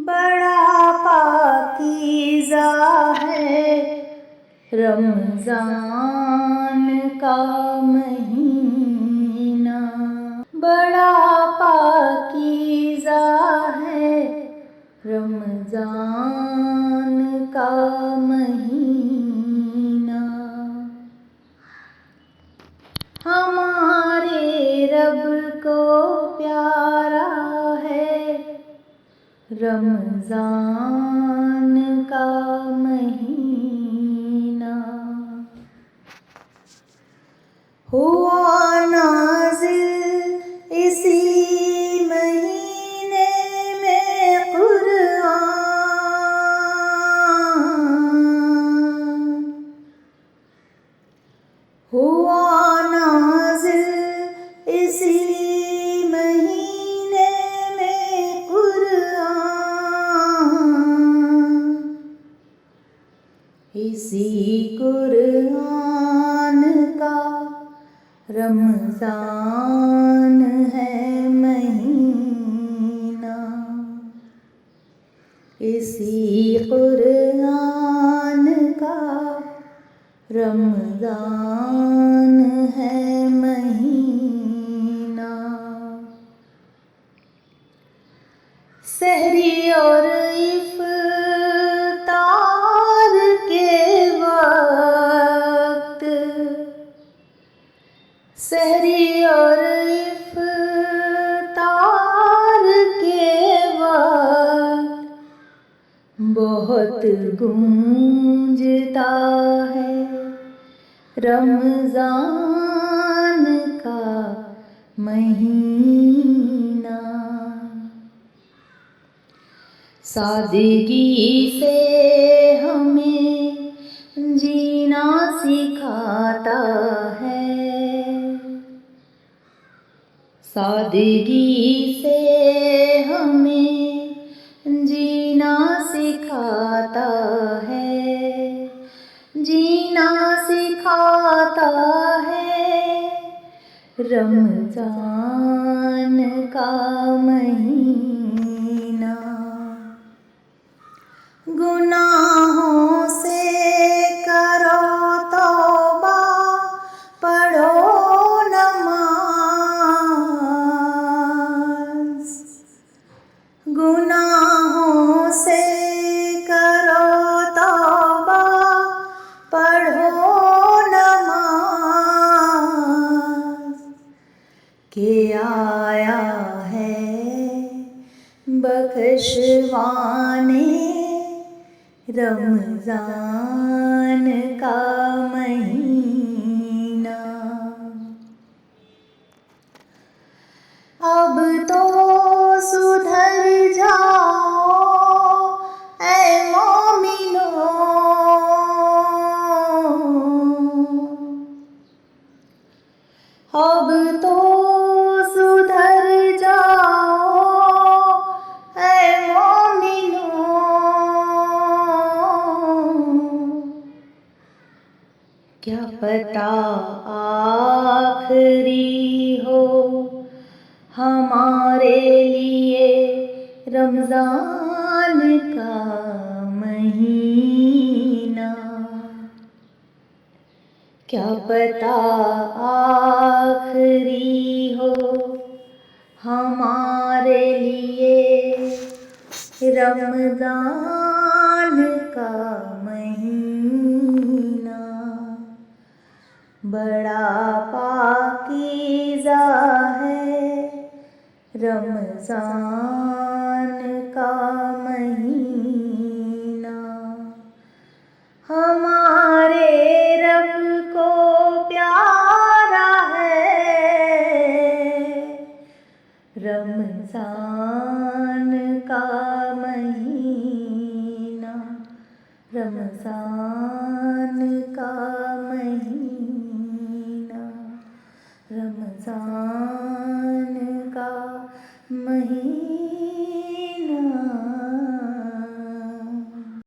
बड़ा पाकीज़ा है रमज़ान का महीना। बड़ा पाकीज़ा है रमज़ान का महीना। हमारे रब को प्यारा है रमज़ान का महीना। हुआ नाज़िल इसी महीने में कुरआन। हुआ नाज़िल इसी महीने में कुरआन। इसी कुरआन का रमज़ान है महीना। इसी कुरआन का रमज़ान है महीना। सहरी और इफ्तार के वक्त, सहरी और इफ्तार के वक्त बहुत गूंजता है रमज़ान का महीना। सादगी से हमें जीना सिखाता है। सादगी से हमें जीना सिखाता है। जीना सिखाता है रमज़ान का महीना। गुनाहों से करो तौबा, पढ़ो नमाज़। गुनाहों से करो तौबा, पढ़ो नमाज़। के आया है बख्शवाने रमज़ान का महीना। अब तो सुधर जाओ ऐ मोमिनों। अब तो सुधर जाओ ऐ क्या पता आखिरी हो हमारे लिए रमज़ान का महीना। क्या पता आखिरी हो हमारे लिए रमज़ान का महीना। बड़ा पाकीज़ा है रमज़ान का महीना।